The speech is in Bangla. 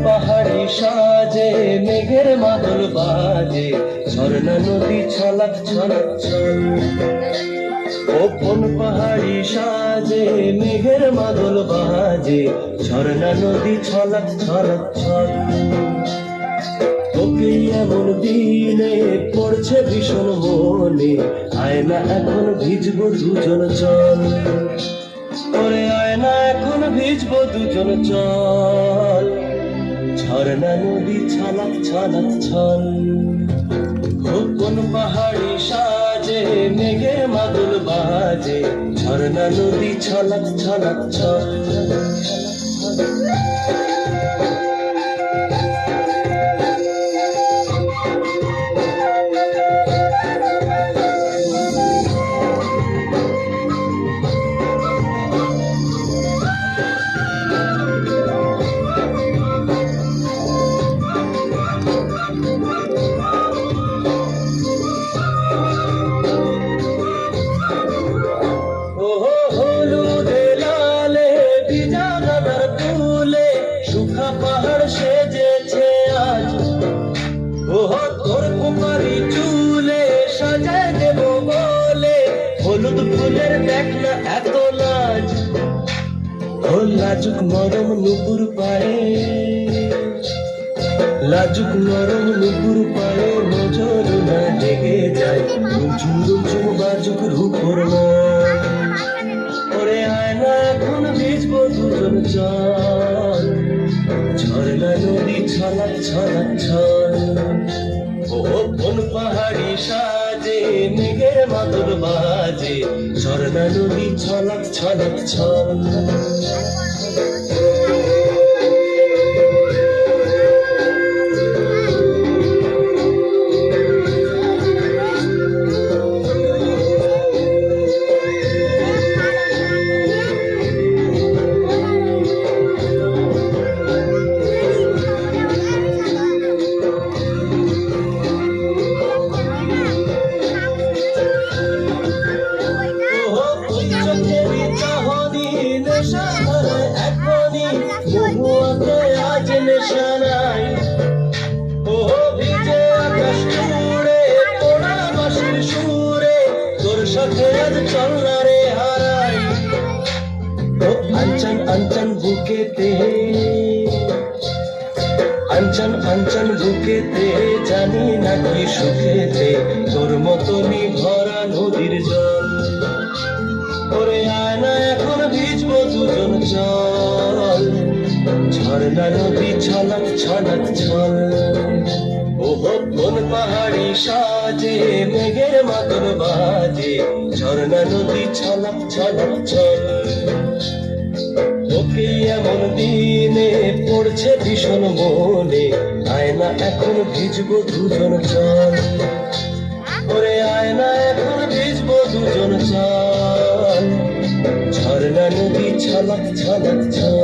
পাহাড়ি সাজে মেঘের মাদল বাজে, ঝর্ণা নদী ছলাক ছলাক ছল। ও কোন পাহাড়ি সাজে মেঘের মাদল বাজে, ঝর্ণা নদী ছলাক ছলাক ছল। তোকে এমন দিনে পড়ছে ভীষণ মনে, আয় না এখন ভিজবো দুজন চল। ওরে আয় না এখন ভিজবো দুজন চল, ঝর্ণা নদী ছলাক ছলাক ছল। কোন পাহাড়ি সাজে মেঘের মাদল বাজে, ঝর্ণা নদী ছলাক ছলাক ছল। পাহাড় সেজেছে আজ, ওহো তোর কুমারী চুলে সাজায় দেব বলে, হলুদ ফুলের দেখ না এত লাজ। ও লাজুক নরম নুপুর পায়ে, লাজুক নরম নুপুর পায়ে নজর না লেগে যায়, রুঝুম রুঝুম বাজুক রূপর নয়। ওরে আয় না এখন ভিজবো দুজন চল, ঝর্ণা নদী ছলাক ছলাক ছল। ও কোন পাহাড়ি সাজে মেঘের মাদল বাজে, ঝর্ণা নদী ছলাক ছলাক ছল। আজ নেশা নাই, ও ভিজে আকাশ জুড়ে তোরা বাঁশির সুরে, তোর সাথে আজ চল না রে হারাই। ও আঞ্চন আঞ্চন বুকেতে, আঞ্চন আঞ্চন বুকেতে, জানি না কি সুখেতে, তোর মতনই ভরা নদীর জল। ওরে আয় না এখন ভিজবো দুজন চল, ঝর্ণা নদী ছলাক ছলাক ছল। ওহো কোন পাহাড়ি সাজে মেঘের মাদল বাজে, ঝর্ণা নদী ছলাক ছলাক ছল। তোকে এমন দিনে পড়ছে ভীষণ মনে, আয় না এখন ভিজবো দুজন চল। ওরে আয় না এখন ভিজবো দুজন চল, ঝর্ণা নদী ছলাক ছলাক ছল।